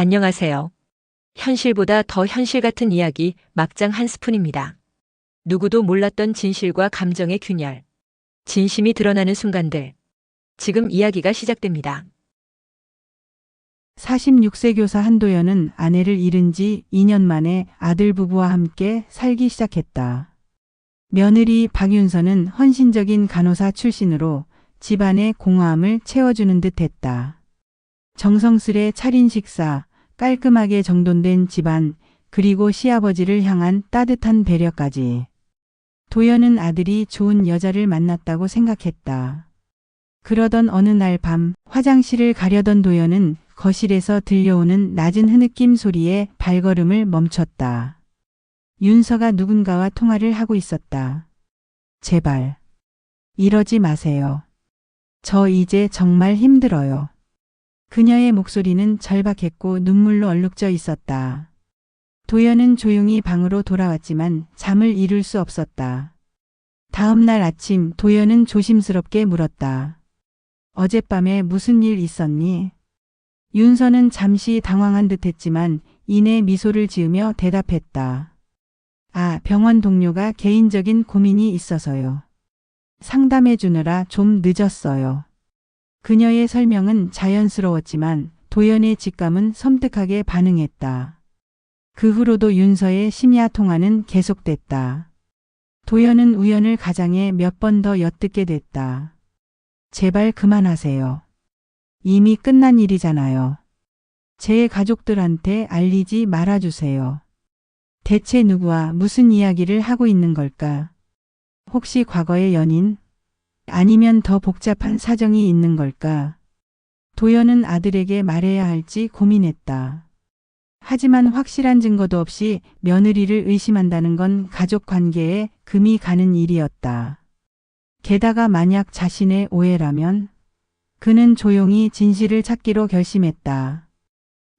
안녕하세요. 현실보다 더 현실 같은 이야기 막장 한 스푼입니다. 누구도 몰랐던 진실과 감정의 균열. 진심이 드러나는 순간들. 지금 이야기가 시작됩니다. 46세 교사 한도연은 아내를 잃은 지 2년 만에 아들 부부와 함께 살기 시작했다. 며느리 박윤서는 헌신적인 간호사 출신으로 집안의 공허함을 채워주는 듯 했다. 정성스레 차린 식사, 깔끔하게 정돈된 집안, 그리고 시아버지를 향한 따뜻한 배려까지. 도연은 아들이 좋은 여자를 만났다고 생각했다. 그러던 어느 날 밤 화장실을 가려던 도연은 거실에서 들려오는 낮은 흐느낌 소리에 발걸음을 멈췄다. 윤서가 누군가와 통화를 하고 있었다. 제발. 이러지 마세요. 저 이제 정말 힘들어요. 그녀의 목소리는 절박했고 눈물로 얼룩져 있었다. 도연은 조용히 방으로 돌아왔지만 잠을 이룰 수 없었다. 다음 날 아침 도연은 조심스럽게 물었다. 어젯밤에 무슨 일 있었니? 윤서는 잠시 당황한 듯했지만 이내 미소를 지으며 대답했다. 아, 병원 동료가 개인적인 고민이 있어서요. 상담해 주느라 좀 늦었어요. 그녀의 설명은 자연스러웠지만 도연의 직감은 섬뜩하게 반응했다. 그 후로도 윤서의 심야 통화는 계속됐다. 도연은 우연을 가장해 몇 번 더 엿듣게 됐다. 제발 그만하세요. 이미 끝난 일이잖아요. 제 가족들한테 알리지 말아주세요. 대체 누구와 무슨 이야기를 하고 있는 걸까? 혹시 과거의 연인? 아니면 더 복잡한 사정이 있는 걸까? 도연은 아들에게 말해야 할지 고민했다. 하지만 확실한 증거도 없이 며느리를 의심한다는 건 가족 관계에 금이 가는 일이었다. 게다가 만약 자신의 오해라면 그는 조용히 진실을 찾기로 결심했다.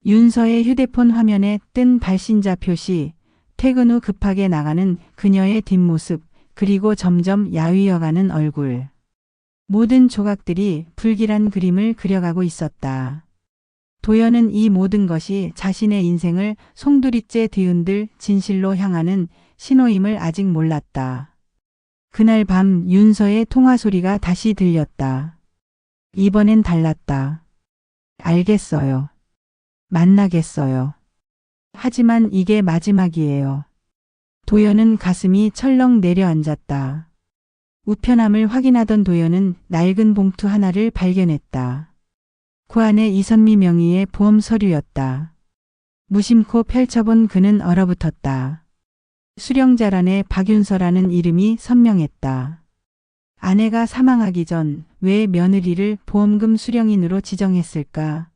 윤서의 휴대폰 화면에 뜬 발신자 표시, 퇴근 후 급하게 나가는 그녀의 뒷모습, 그리고 점점 야위어가는 얼굴. 모든 조각들이 불길한 그림을 그려가고 있었다. 도연은 이 모든 것이 자신의 인생을 송두리째 뒤흔들 진실로 향하는 신호임을 아직 몰랐다. 그날 밤 윤서의 통화 소리가 다시 들렸다. 이번엔 달랐다. 알겠어요. 만나겠어요. 하지만 이게 마지막이에요. 도연은 가슴이 철렁 내려앉았다. 우편함을 확인하던 도연은 낡은 봉투 하나를 발견했다. 그 안에 이선미 명의의 보험 서류였다. 무심코 펼쳐본 그는 얼어붙었다. 수령자란에 박윤서라는 이름이 선명했다. 아내가 사망하기 전 왜 며느리를 보험금 수령인으로 지정했을까?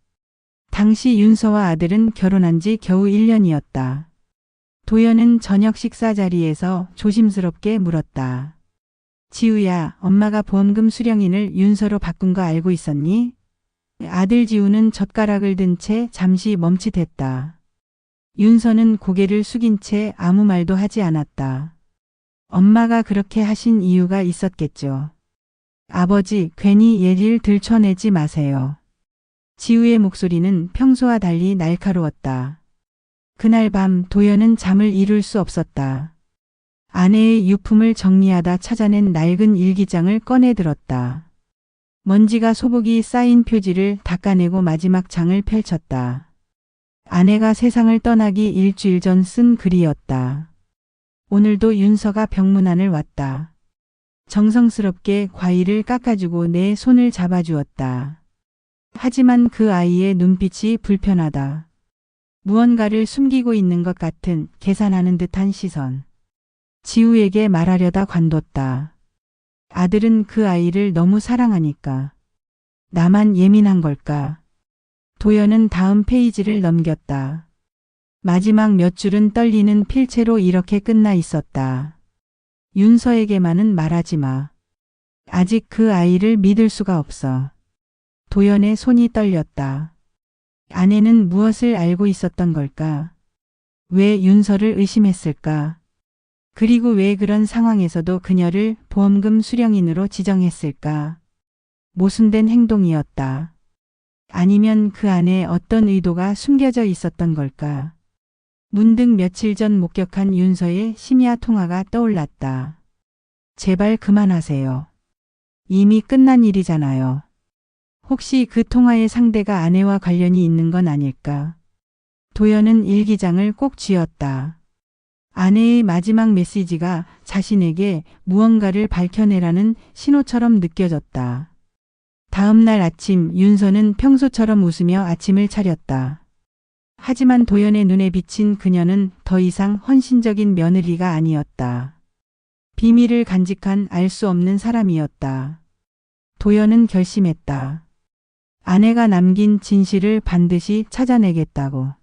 당시 윤서와 아들은 결혼한 지 겨우 1년이었다. 도연은 저녁 식사 자리에서 조심스럽게 물었다. 지우야, 엄마가 보험금 수령인을 윤서로 바꾼 거 알고 있었니? 아들 지우는 젓가락을 든 채 잠시 멈칫했다. 윤서는 고개를 숙인 채 아무 말도 하지 않았다. 엄마가 그렇게 하신 이유가 있었겠죠. 아버지, 괜히 얘기를 들춰내지 마세요. 지우의 목소리는 평소와 달리 날카로웠다. 그날 밤 도연은 잠을 이룰 수 없었다. 아내의 유품을 정리하다 찾아낸 낡은 일기장을 꺼내 들었다. 먼지가 소복이 쌓인 표지를 닦아내고 마지막 장을 펼쳤다. 아내가 세상을 떠나기 일주일 전 쓴 글이었다. 오늘도 윤서가 병문 안을 왔다. 정성스럽게 과일을 깎아주고 내 손을 잡아주었다. 하지만 그 아이의 눈빛이 불편하다. 무언가를 숨기고 있는 것 같은 계산하는 듯한 시선. 지우에게 말하려다 관뒀다. 아들은 그 아이를 너무 사랑하니까. 나만 예민한 걸까? 도연은 다음 페이지를 넘겼다. 마지막 몇 줄은 떨리는 필체로 이렇게 끝나 있었다. 윤서에게만은 말하지 마. 아직 그 아이를 믿을 수가 없어. 도연의 손이 떨렸다. 아내는 무엇을 알고 있었던 걸까? 왜 윤서를 의심했을까? 그리고 왜 그런 상황에서도 그녀를 보험금 수령인으로 지정했을까? 모순된 행동이었다. 아니면 그 안에 어떤 의도가 숨겨져 있었던 걸까? 문득 며칠 전 목격한 윤서의 심야 통화가 떠올랐다. 제발 그만하세요. 이미 끝난 일이잖아요. 혹시 그 통화의 상대가 아내와 관련이 있는 건 아닐까? 도연은 일기장을 꼭 쥐었다. 아내의 마지막 메시지가 자신에게 무언가를 밝혀내라는 신호처럼 느껴졌다. 다음 날 아침 윤서는 평소처럼 웃으며 아침을 차렸다. 하지만 도연의 눈에 비친 그녀는 더 이상 헌신적인 며느리가 아니었다. 비밀을 간직한 알 수 없는 사람이었다. 도연은 결심했다. 아내가 남긴 진실을 반드시 찾아내겠다고.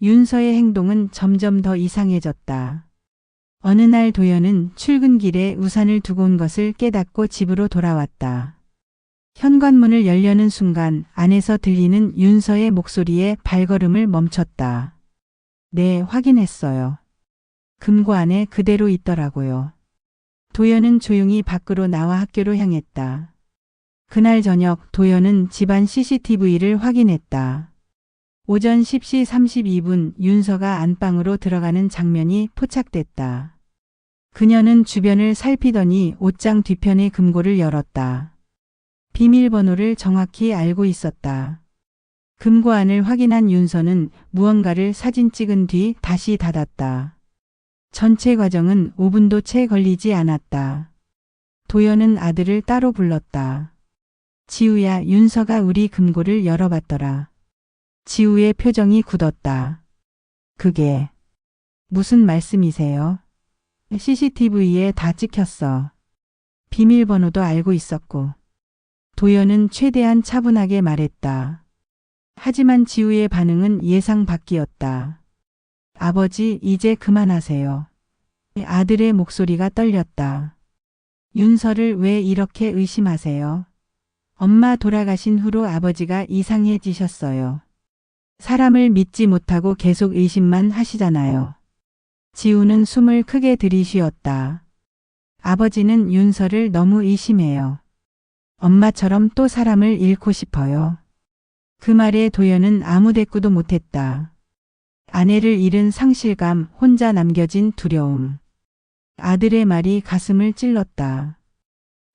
윤서의 행동은 점점 더 이상해졌다. 어느 날 도연은 출근길에 우산을 두고 온 것을 깨닫고 집으로 돌아왔다. 현관문을 열려는 순간 안에서 들리는 윤서의 목소리에 발걸음을 멈췄다. 네, 확인했어요. 금고 안에 그대로 있더라고요. 도연은 조용히 밖으로 나와 학교로 향했다. 그날 저녁 도연은 집안 CCTV를 확인했다. 오전 10시 32분 윤서가 안방으로 들어가는 장면이 포착됐다. 그녀는 주변을 살피더니 옷장 뒤편의 금고를 열었다. 비밀번호를 정확히 알고 있었다. 금고 안을 확인한 윤서는 무언가를 사진 찍은 뒤 다시 닫았다. 전체 과정은 5분도 채 걸리지 않았다. 도연은 아들을 따로 불렀다. 지우야, 윤서가 우리 금고를 열어봤더라. 지우의 표정이 굳었다. 그게 무슨 말씀이세요? CCTV에 다 찍혔어. 비밀번호도 알고 있었고. 도연은 최대한 차분하게 말했다. 하지만 지우의 반응은 예상 밖이었다. 아버지, 이제 그만하세요. 아들의 목소리가 떨렸다. 윤서를 왜 이렇게 의심하세요? 엄마 돌아가신 후로 아버지가 이상해지셨어요. 사람을 믿지 못하고 계속 의심만 하시잖아요. 지우는 숨을 크게 들이쉬었다. 아버지는 윤서를 너무 의심해요. 엄마처럼 또 사람을 잃고 싶어요. 그 말에 도연은 아무 대꾸도 못했다. 아내를 잃은 상실감, 혼자 남겨진 두려움. 아들의 말이 가슴을 찔렀다.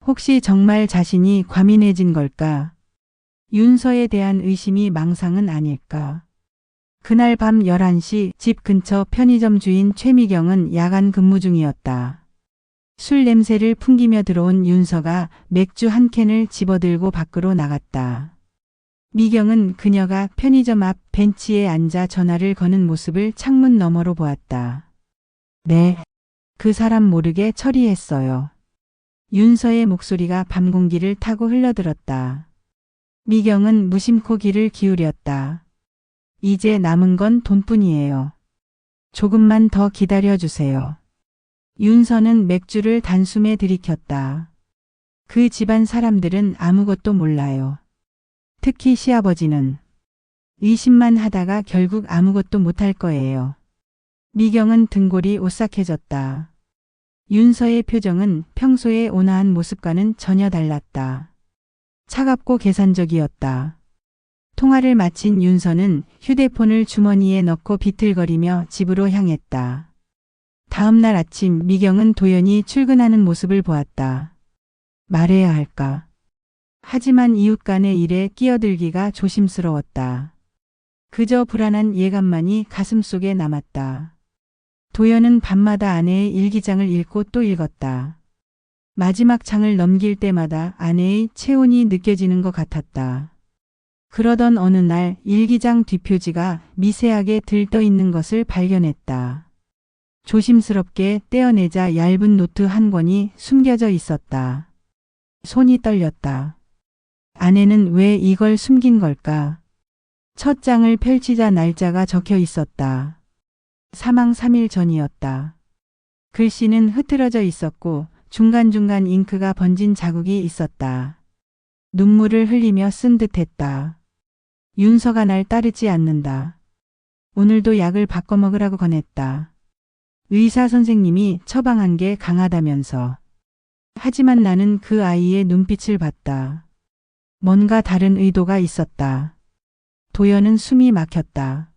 혹시 정말 자신이 과민해진 걸까? 윤서에 대한 의심이 망상은 아닐까? 그날 밤 11시 집 근처 편의점 주인 최미경은 야간 근무 중이었다. 술 냄새를 풍기며 들어온 윤서가 맥주 한 캔을 집어들고 밖으로 나갔다. 미경은 그녀가 편의점 앞 벤치에 앉아 전화를 거는 모습을 창문 너머로 보았다. 네, 그 사람 모르게 처리했어요. 윤서의 목소리가 밤 공기를 타고 흘러들었다. 미경은 무심코 귀를 기울였다. 이제 남은 건 돈뿐이에요. 조금만 더 기다려주세요. 윤서는 맥주를 단숨에 들이켰다. 그 집안 사람들은 아무것도 몰라요. 특히 시아버지는 의심만 하다가 결국 아무것도 못할 거예요. 미경은 등골이 오싹해졌다. 윤서의 표정은 평소의 온화한 모습과는 전혀 달랐다. 차갑고 계산적이었다. 통화를 마친 윤서는 휴대폰을 주머니에 넣고 비틀거리며 집으로 향했다. 다음 날 아침 미경은 도연이 출근하는 모습을 보았다. 말해야 할까? 하지만 이웃 간의 일에 끼어들기가 조심스러웠다. 그저 불안한 예감만이 가슴속에 남았다. 도연은 밤마다 아내의 일기장을 읽고 또 읽었다. 마지막 장을 넘길 때마다 아내의 체온이 느껴지는 것 같았다. 그러던 어느 날 일기장 뒷표지가 미세하게 들떠 있는 것을 발견했다. 조심스럽게 떼어내자 얇은 노트 한 권이 숨겨져 있었다. 손이 떨렸다. 아내는 왜 이걸 숨긴 걸까? 첫 장을 펼치자 날짜가 적혀 있었다. 사망 3일 전이었다. 글씨는 흐트러져 있었고 중간중간 잉크가 번진 자국이 있었다. 눈물을 흘리며 쓴 듯했다. 윤서가 날 따르지 않는다. 오늘도 약을 바꿔 먹으라고 권했다. 의사 선생님이 처방한 게 강하다면서. 하지만 나는 그 아이의 눈빛을 봤다. 뭔가 다른 의도가 있었다. 도연은 숨이 막혔다.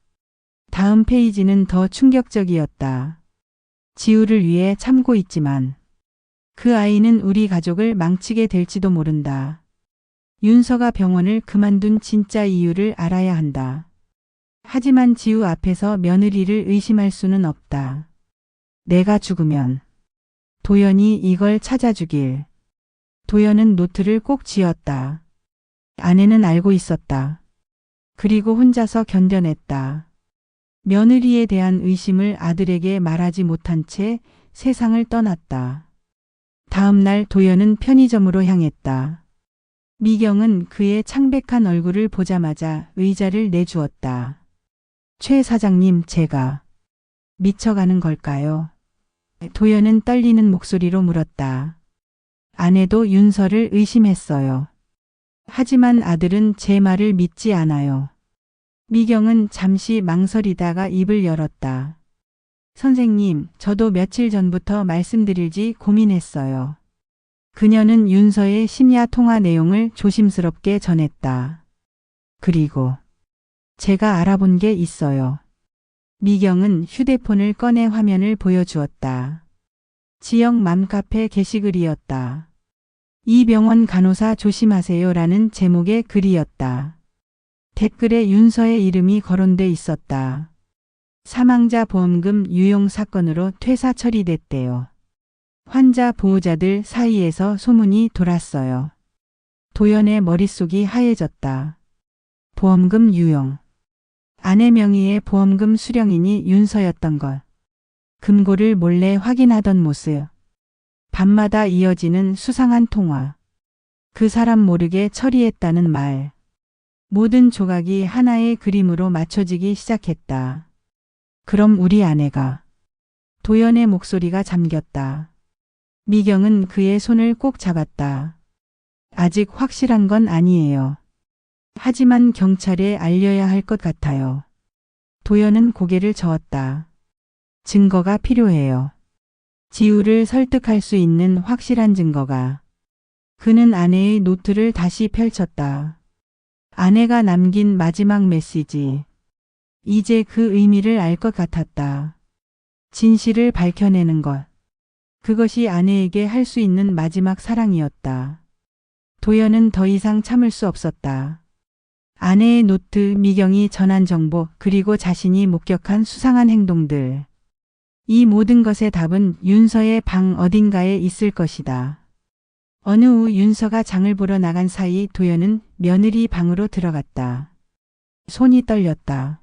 다음 페이지는 더 충격적이었다. 지우를 위해 참고 있지만 그 아이는 우리 가족을 망치게 될지도 모른다. 윤서가 병원을 그만둔 진짜 이유를 알아야 한다. 하지만 지우 앞에서 며느리를 의심할 수는 없다. 내가 죽으면 도연이 이걸 찾아주길. 도연은 노트를 꼭 쥐었다. 아내는 알고 있었다. 그리고 혼자서 견뎌냈다. 며느리에 대한 의심을 아들에게 말하지 못한 채 세상을 떠났다. 다음 날 도연은 편의점으로 향했다. 미경은 그의 창백한 얼굴을 보자마자 의자를 내주었다. 최 사장님, 제가 미쳐가는 걸까요? 도연은 떨리는 목소리로 물었다. 아내도 윤서를 의심했어요. 하지만 아들은 제 말을 믿지 않아요. 미경은 잠시 망설이다가 입을 열었다. 선생님, 저도 며칠 전부터 말씀드릴지 고민했어요. 그녀는 윤서의 심야 통화 내용을 조심스럽게 전했다. 그리고 제가 알아본 게 있어요. 미경은 휴대폰을 꺼내 화면을 보여주었다. 지역 맘카페 게시글이었다. 이 병원 간호사 조심하세요라는 제목의 글이었다. 댓글에 윤서의 이름이 거론돼 있었다. 사망자 보험금 유용 사건으로 퇴사 처리됐대요. 환자 보호자들 사이에서 소문이 돌았어요. 도연의 머릿속이 하얘졌다. 보험금 유용. 아내 명의의 보험금 수령인이 윤서였던 것. 금고를 몰래 확인하던 모습. 밤마다 이어지는 수상한 통화. 그 사람 모르게 처리했다는 말. 모든 조각이 하나의 그림으로 맞춰지기 시작했다. 그럼 우리 아내가. 도연의 목소리가 잠겼다. 미경은 그의 손을 꼭 잡았다. 아직 확실한 건 아니에요. 하지만 경찰에 알려야 할 것 같아요. 도연은 고개를 저었다. 증거가 필요해요. 지우를 설득할 수 있는 확실한 증거가. 그는 아내의 노트를 다시 펼쳤다. 아내가 남긴 마지막 메시지. 이제 그 의미를 알 것 같았다. 진실을 밝혀내는 것. 그것이 아내에게 할 수 있는 마지막 사랑이었다. 도연은 더 이상 참을 수 없었다. 아내의 노트, 미경이 전한 정보, 그리고 자신이 목격한 수상한 행동들. 이 모든 것의 답은 윤서의 방 어딘가에 있을 것이다. 어느 후 윤서가 장을 보러 나간 사이 도연은 며느리 방으로 들어갔다. 손이 떨렸다.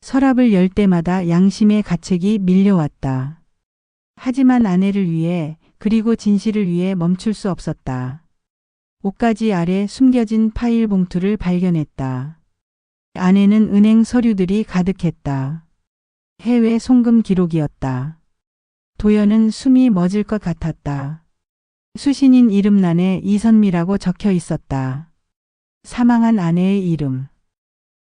서랍을 열 때마다 양심의 가책이 밀려왔다. 하지만 아내를 위해, 그리고 진실을 위해 멈출 수 없었다. 옷가지 아래 숨겨진 파일 봉투를 발견했다. 안에는 은행 서류들이 가득했다. 해외 송금 기록이었다. 도연은 숨이 멎을 것 같았다. 수신인 이름란에 이선미라고 적혀 있었다. 사망한 아내의 이름.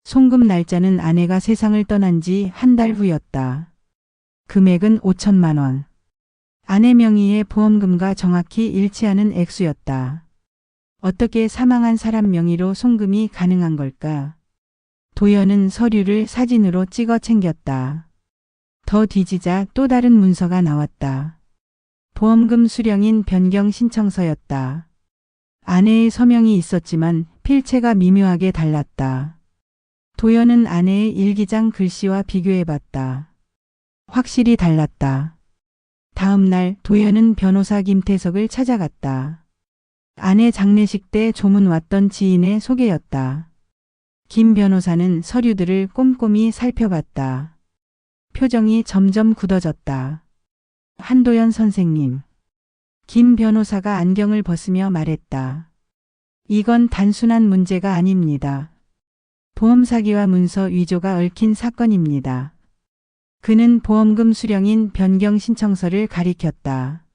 송금 날짜는 아내가 세상을 떠난 지 한 달 후였다. 금액은 5천만 원. 아내 명의의 보험금과 정확히 일치하는 액수였다. 어떻게 사망한 사람 명의로 송금이 가능한 걸까? 도연은 서류를 사진으로 찍어 챙겼다. 더 뒤지자 또 다른 문서가 나왔다. 보험금 수령인 변경 신청서였다. 아내의 서명이 있었지만 필체가 미묘하게 달랐다. 도연은 아내의 일기장 글씨와 비교해봤다. 확실히 달랐다. 다음 날 도연은 변호사 김태석을 찾아갔다. 아내 장례식 때 조문 왔던 지인의 소개였다. 김 변호사는 서류들을 꼼꼼히 살펴봤다. 표정이 점점 굳어졌다. 한도연 선생님. 김 변호사가 안경을 벗으며 말했다. 이건 단순한 문제가 아닙니다. 보험 사기와 문서 위조가 얽힌 사건입니다. 그는 보험금 수령인 변경 신청서를 가리켰다.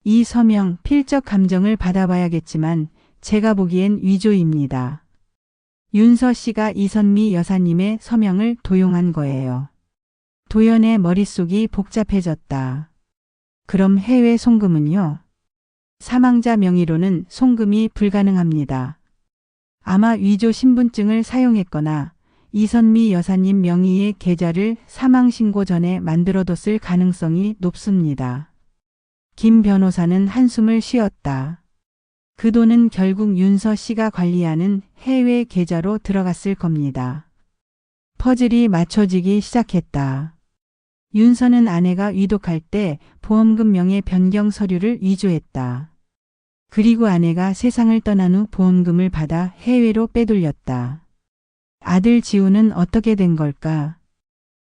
이 서명, 필적 감정을 받아봐야겠지만 제가 보기엔 위조입니다. 윤서 씨가 이선미 여사님의 서명을 도용한 거예요. 도연의 머릿속이 복잡해졌다. 그럼 해외 송금은요? 사망자 명의로는 송금이 불가능합니다. 아마 위조 신분증을 사용했거나 이선미 여사님 명의의 계좌를 사망신고 전에 만들어뒀을 가능성이 높습니다. 김 변호사는 한숨을 쉬었다. 그 돈은 결국 윤서 씨가 관리하는 해외 계좌로 들어갔을 겁니다. 퍼즐이 맞춰지기 시작했다. 윤서는 아내가 위독할 때 보험금 명의 변경 서류를 위조했다. 그리고 아내가 세상을 떠난 후 보험금을 받아 해외로 빼돌렸다. 아들 지우는 어떻게 된 걸까?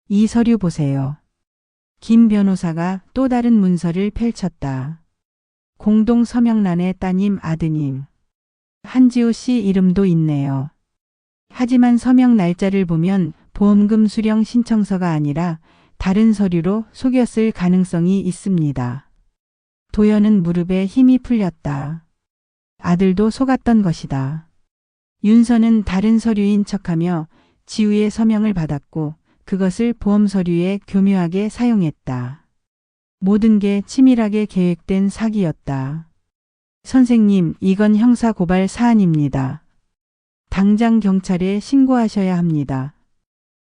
이 서류 보세요. 김 변호사가 또 다른 문서를 펼쳤다. 공동 서명란에 따님 아드님. 한지우 씨 이름도 있네요. 하지만 서명 날짜를 보면 보험금 수령 신청서가 아니라 다른 서류로 속였을 가능성이 있습니다. 도연은 무릎에 힘이 풀렸다. 아들도 속았던 것이다. 윤서는 다른 서류인 척하며 지우의 서명을 받았고 그것을 보험 서류에 교묘하게 사용했다. 모든 게 치밀하게 계획된 사기였다. 선생님, 이건 형사고발 사안입니다. 당장 경찰에 신고하셔야 합니다.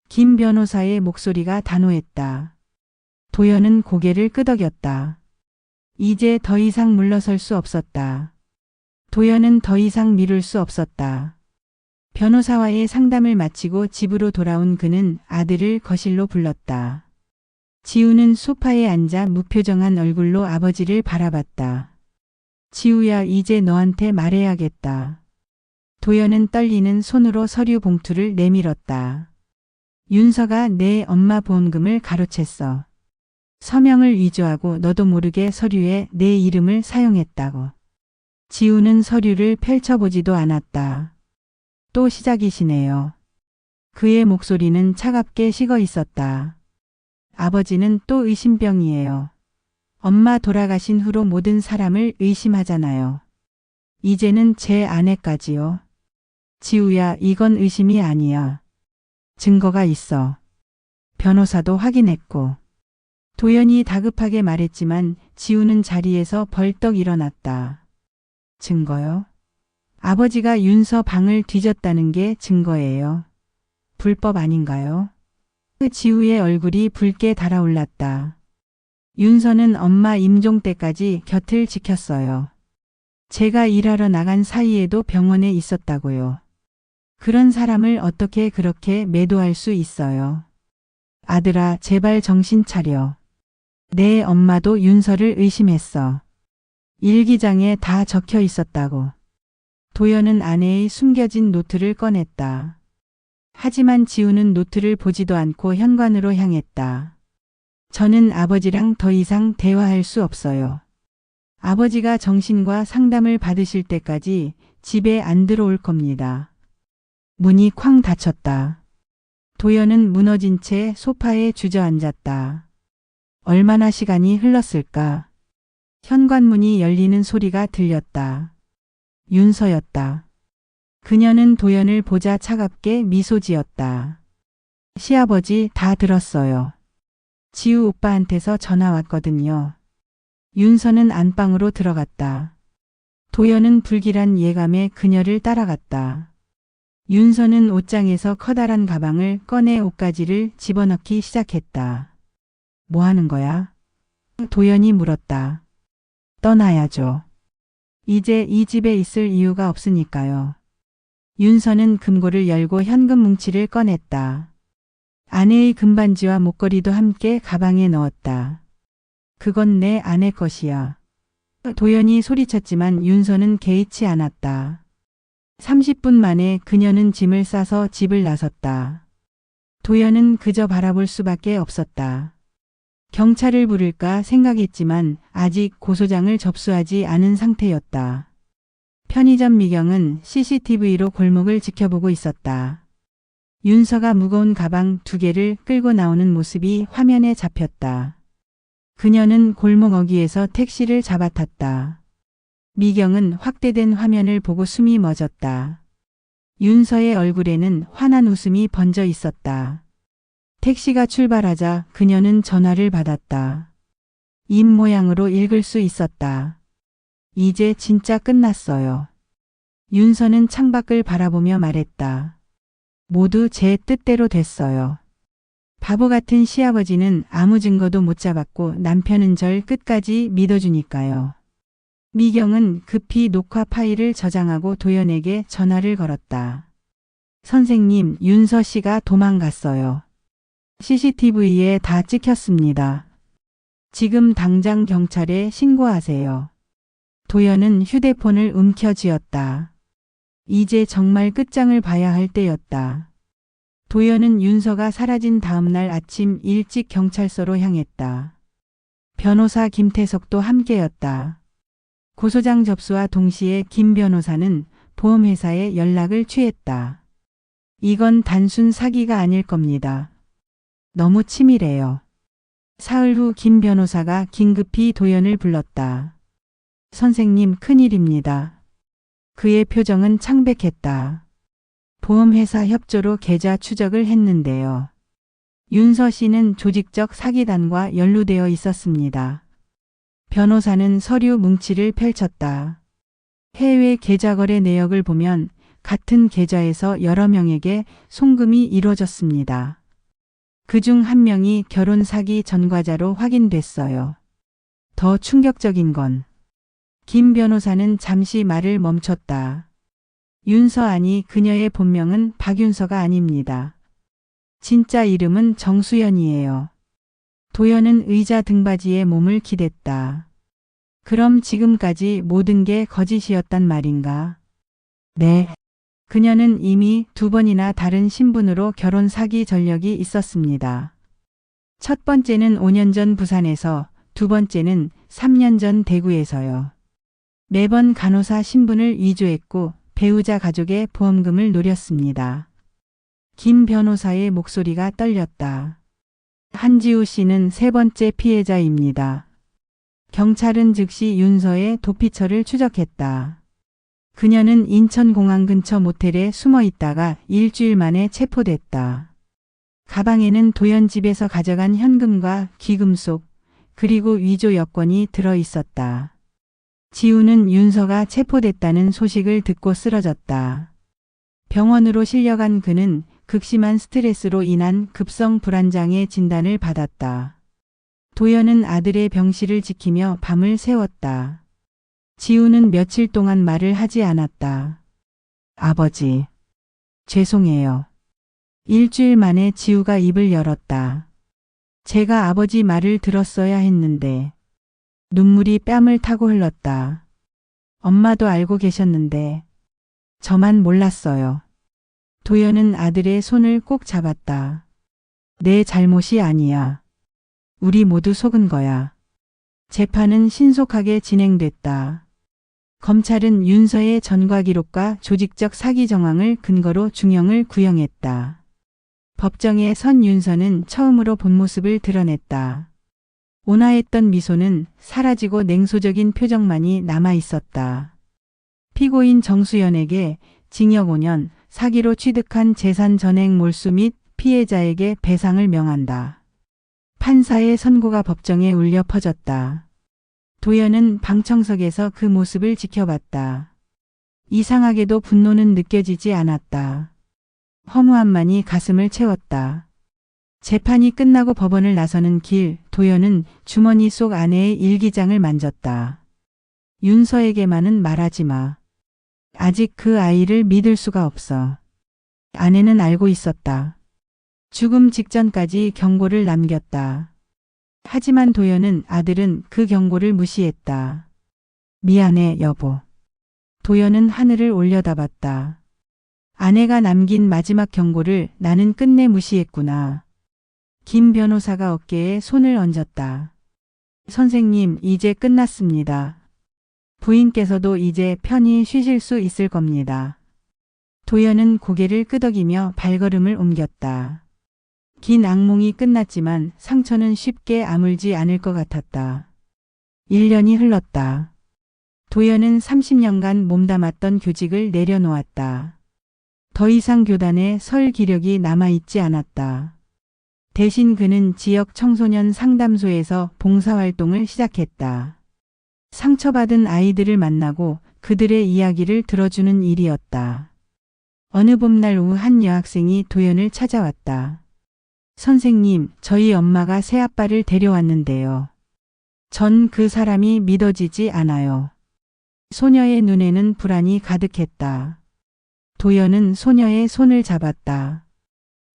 김 변호사의 목소리가 단호했다. 도연은 고개를 끄덕였다. 이제 더 이상 물러설 수 없었다. 도연은 더 이상 미룰 수 없었다. 변호사와의 상담을 마치고 집으로 돌아온 그는 아들을 거실로 불렀다. 지우는 소파에 앉아 무표정한 얼굴로 아버지를 바라봤다. 지우야, 이제 너한테 말해야겠다. 도연은 떨리는 손으로 서류 봉투를 내밀었다. 윤서가 내 엄마 보험금을 가로챘어. 서명을 위조하고 너도 모르게 서류에 내 이름을 사용했다고. 지우는 서류를 펼쳐보지도 않았다. 또 시작이시네요. 그의 목소리는 차갑게 식어 있었다. 아버지는 또 의심병이에요. 엄마 돌아가신 후로 모든 사람을 의심하잖아요. 이제는 제 아내까지요. 지우야, 이건 의심이 아니야. 증거가 있어. 변호사도 확인했고. 도연이 다급하게 말했지만 지우는 자리에서 벌떡 일어났다. 증거요? 아버지가 윤서 방을 뒤졌다는 게 증거예요. 불법 아닌가요? 지우의 얼굴이 붉게 달아올랐다. 윤서는 엄마 임종 때까지 곁을 지켰어요. 제가 일하러 나간 사이에도 병원에 있었다고요. 그런 사람을 어떻게 그렇게 매도할 수 있어요? 아들아, 제발 정신 차려. 내 엄마도 윤서를 의심했어. 일기장에 다 적혀 있었다고. 도연은 아내의 숨겨진 노트를 꺼냈다. 하지만 지우는 노트를 보지도 않고 현관으로 향했다. 저는 아버지랑 더 이상 대화할 수 없어요. 아버지가 정신과 상담을 받으실 때까지 집에 안 들어올 겁니다. 문이 쾅 닫혔다. 도연은 무너진 채 소파에 주저앉았다. 얼마나 시간이 흘렀을까? 현관문이 열리는 소리가 들렸다. 윤서였다. 그녀는 도연을 보자 차갑게 미소 지었다. 시아버지, 다 들었어요. 지우 오빠한테서 전화 왔거든요. 윤서는 안방으로 들어갔다. 도연은 불길한 예감에 그녀를 따라갔다. 윤서는 옷장에서 커다란 가방을 꺼내 옷가지를 집어넣기 시작했다. 뭐 하는 거야? 도연이 물었다. 떠나야죠. 이제 이 집에 있을 이유가 없으니까요. 윤서는 금고를 열고 현금 뭉치를 꺼냈다. 아내의 금반지와 목걸이도 함께 가방에 넣었다. 그건 내 아내 것이야. 도연이 소리쳤지만 윤서는 개의치 않았다. 30분 만에 그녀는 짐을 싸서 집을 나섰다. 도연은 그저 바라볼 수밖에 없었다. 경찰을 부를까 생각했지만 아직 고소장을 접수하지 않은 상태였다. 편의점 미경은 CCTV로 골목을 지켜보고 있었다. 윤서가 무거운 가방 2개를 끌고 나오는 모습이 화면에 잡혔다. 그녀는 골목 어귀에서 택시를 잡아탔다. 미경은 확대된 화면을 보고 숨이 멎었다. 윤서의 얼굴에는 환한 웃음이 번져 있었다. 택시가 출발하자 그녀는 전화를 받았다. 입 모양으로 읽을 수 있었다. 이제 진짜 끝났어요. 윤서는 창밖을 바라보며 말했다. 모두 제 뜻대로 됐어요. 바보 같은 시아버지는 아무 증거도 못 잡았고 남편은 절 끝까지 믿어주니까요. 미경은 급히 녹화 파일을 저장하고 도연에게 전화를 걸었다. 선생님, 윤서 씨가 도망갔어요. CCTV에 다 찍혔습니다. 지금 당장 경찰에 신고하세요. 도연은 휴대폰을 움켜쥐었다. 이제 정말 끝장을 봐야 할 때였다. 도연은 윤서가 사라진 다음날 아침 일찍 경찰서로 향했다. 변호사 김태석도 함께였다. 고소장 접수와 동시에 김 변호사는 보험회사에 연락을 취했다. 이건 단순 사기가 아닐 겁니다. 너무 치밀해요. 사흘 후 김 변호사가 긴급히 도연을 불렀다. 선생님, 큰일입니다. 그의 표정은 창백했다. 보험회사 협조로 계좌 추적을 했는데요. 윤서 씨는 조직적 사기단과 연루되어 있었습니다. 변호사는 서류 뭉치를 펼쳤다. 해외 계좌 거래 내역을 보면 같은 계좌에서 여러 명에게 송금이 이루어졌습니다. 그중 한 명이 결혼 사기 전과자로 확인됐어요. 더 충격적인 건 김 변호사는 잠시 말을 멈췄다. 윤서 아니 그녀의 본명은 박윤서가 아닙니다. 진짜 이름은 정수연이에요. 도연은 의자 등받이에 몸을 기댔다. 그럼 지금까지 모든 게 거짓이었단 말인가? 네. 그녀는 이미 2번이나 다른 신분으로 결혼 사기 전력이 있었습니다. 첫 번째는 5년 전 부산에서, 두 번째는 3년 전 대구에서요. 매번 간호사 신분을 위조했고 배우자 가족의 보험금을 노렸습니다. 김 변호사의 목소리가 떨렸다. 한지우 씨는 세 번째 피해자입니다. 경찰은 즉시 윤서의 도피처를 추적했다. 그녀는 인천공항 근처 모텔에 숨어 있다가 일주일 만에 체포됐다. 가방에는 도연 집에서 가져간 현금과 귀금속, 그리고 위조 여권이 들어 있었다. 지우는 윤서가 체포됐다는 소식을 듣고 쓰러졌다. 병원으로 실려간 그는 극심한 스트레스로 인한 급성 불안장애 진단을 받았다. 도연은 아들의 병실을 지키며 밤을 새웠다. 지우는 며칠 동안 말을 하지 않았다. 아버지, 죄송해요. 일주일 만에 지우가 입을 열었다. 제가 아버지 말을 들었어야 했는데. 눈물이 뺨을 타고 흘렀다. 엄마도 알고 계셨는데 저만 몰랐어요. 도연은 아들의 손을 꼭 잡았다. 내 잘못이 아니야. 우리 모두 속은 거야. 재판은 신속하게 진행됐다. 검찰은 윤서의 전과 기록과 조직적 사기 정황을 근거로 중형을 구형했다. 법정에 선 윤서는 처음으로 본 모습을 드러냈다. 온화했던 미소는 사라지고 냉소적인 표정만이 남아 있었다. 피고인 정수연에게 징역 5년, 사기로 취득한 재산 전액 몰수 및 피해자에게 배상을 명한다. 판사의 선고가 법정에 울려 퍼졌다. 도연은 방청석에서 그 모습을 지켜봤다. 이상하게도 분노는 느껴지지 않았다. 허무함만이 가슴을 채웠다. 재판이 끝나고 법원을 나서는 길, 도연은 주머니 속 아내의 일기장을 만졌다. 윤서에게만은 말하지 마. 아직 그 아이를 믿을 수가 없어. 아내는 알고 있었다. 죽음 직전까지 경고를 남겼다. 하지만 도연은 아들은 그 경고를 무시했다. 미안해, 여보. 도연은 하늘을 올려다봤다. 아내가 남긴 마지막 경고를 나는 끝내 무시했구나. 김 변호사가 어깨에 손을 얹었다. 선생님, 이제 끝났습니다. 부인께서도 이제 편히 쉬실 수 있을 겁니다. 도연은 고개를 끄덕이며 발걸음을 옮겼다. 긴 악몽이 끝났지만 상처는 쉽게 아물지 않을 것 같았다. 1년이 흘렀다. 도연은 30년간 몸담았던 교직을 내려놓았다. 더 이상 교단에 설 기력이 남아있지 않았다. 대신 그는 지역 청소년 상담소에서 봉사활동을 시작했다. 상처받은 아이들을 만나고 그들의 이야기를 들어주는 일이었다. 어느 봄날 오후 한 여학생이 도연을 찾아왔다. 선생님, 저희 엄마가 새아빠를 데려왔는데요. 전 그 사람이 믿어지지 않아요. 소녀의 눈에는 불안이 가득했다. 도연은 소녀의 손을 잡았다.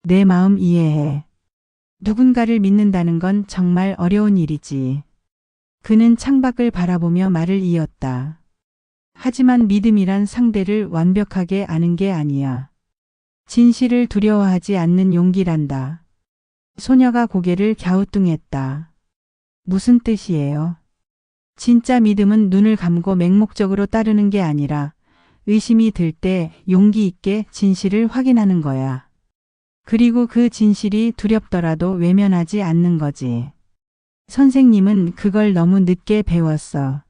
내 마음 이해해. 누군가를 믿는다는 건 정말 어려운 일이지. 그는 창밖을 바라보며 말을 이었다. 하지만 믿음이란 상대를 완벽하게 아는 게 아니야. 진실을 두려워하지 않는 용기란다. 소녀가 고개를 갸우뚱했다. 무슨 뜻이에요? 진짜 믿음은 눈을 감고 맹목적으로 따르는 게 아니라 의심이 들 때 용기 있게 진실을 확인하는 거야. 그리고 그 진실이 두렵더라도 외면하지 않는 거지. 선생님은 그걸 너무 늦게 배웠어.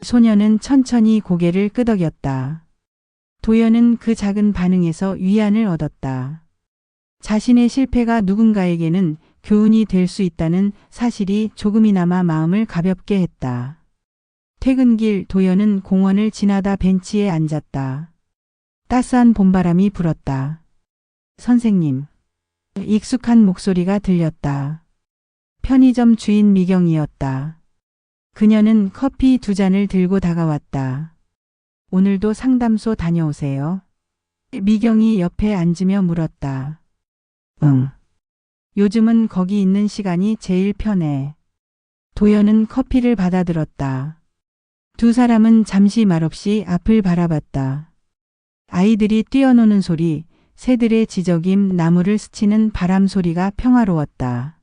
소녀는 천천히 고개를 끄덕였다. 도연은 그 작은 반응에서 위안을 얻었다. 자신의 실패가 누군가에게는 교훈이 될 수 있다는 사실이 조금이나마 마음을 가볍게 했다. 퇴근길 도연은 공원을 지나다 벤치에 앉았다. 따스한 봄바람이 불었다. 선생님. 익숙한 목소리가 들렸다. 편의점 주인 미경이었다. 그녀는 커피 2잔을 들고 다가왔다. 오늘도 상담소 다녀오세요? 미경이 옆에 앉으며 물었다. 응. 요즘은 거기 있는 시간이 제일 편해. 도연은 커피를 받아들었다. 두 사람은 잠시 말없이 앞을 바라봤다. 아이들이 뛰어노는 소리, 새들의 지저귐, 나무를 스치는 바람 소리가 평화로웠다.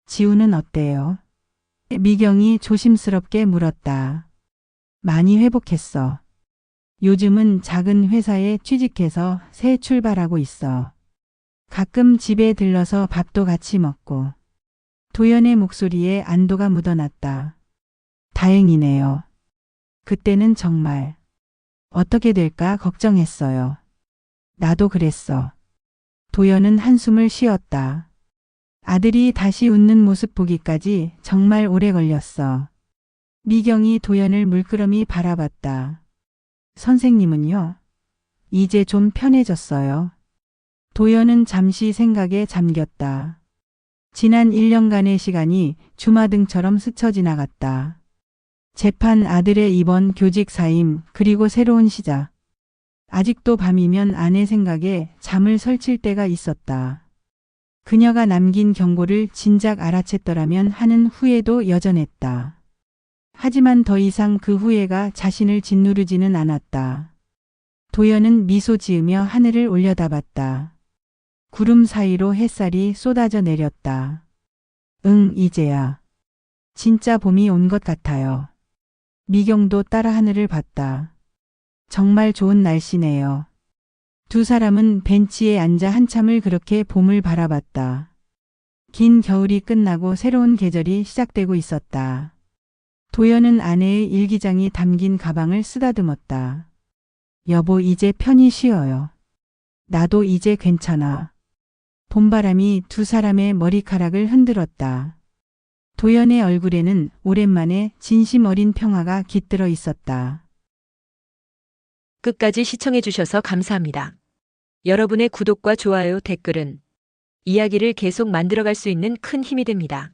지우는 어때요? 미경이 조심스럽게 물었다. 많이 회복했어. 요즘은 작은 회사에 취직해서 새 출발하고 있어. 가끔 집에 들러서 밥도 같이 먹고. 도연의 목소리에 안도가 묻어났다. 다행이네요. 그때는 정말 어떻게 될까 걱정했어요. 나도 그랬어. 도연은 한숨을 쉬었다. 아들이 다시 웃는 모습 보기까지 정말 오래 걸렸어. 미경이 도연을 물끄러미 바라봤다. 선생님은요? 이제 좀 편해졌어요. 도연은 잠시 생각에 잠겼다. 지난 1년간의 시간이 주마등처럼 스쳐 지나갔다. 재판, 아들의 입원, 교직 사임, 그리고 새로운 시작. 아직도 밤이면 아내 생각에 잠을 설칠 때가 있었다. 그녀가 남긴 경고를 진작 알아챘더라면 하는 후회도 여전했다. 하지만 더 이상 그 후회가 자신을 짓누르지는 않았다. 도연은 미소 지으며 하늘을 올려다봤다. 구름 사이로 햇살이 쏟아져 내렸다. 응, 이제야. 진짜 봄이 온 것 같아요. 미경도 따라 하늘을 봤다. 정말 좋은 날씨네요. 두 사람은 벤치에 앉아 한참을 그렇게 봄을 바라봤다. 긴 겨울이 끝나고 새로운 계절이 시작되고 있었다. 도연은 아내의 일기장이 담긴 가방을 쓰다듬었다. 여보, 이제 편히 쉬어요. 나도 이제 괜찮아. 봄바람이 두 사람의 머리카락을 흔들었다. 도연의 얼굴에는 오랜만에 진심 어린 평화가 깃들어 있었다. 끝까지 시청해주셔서 감사합니다. 여러분의 구독과 좋아요, 댓글은 이야기를 계속 만들어갈 수 있는 큰 힘이 됩니다.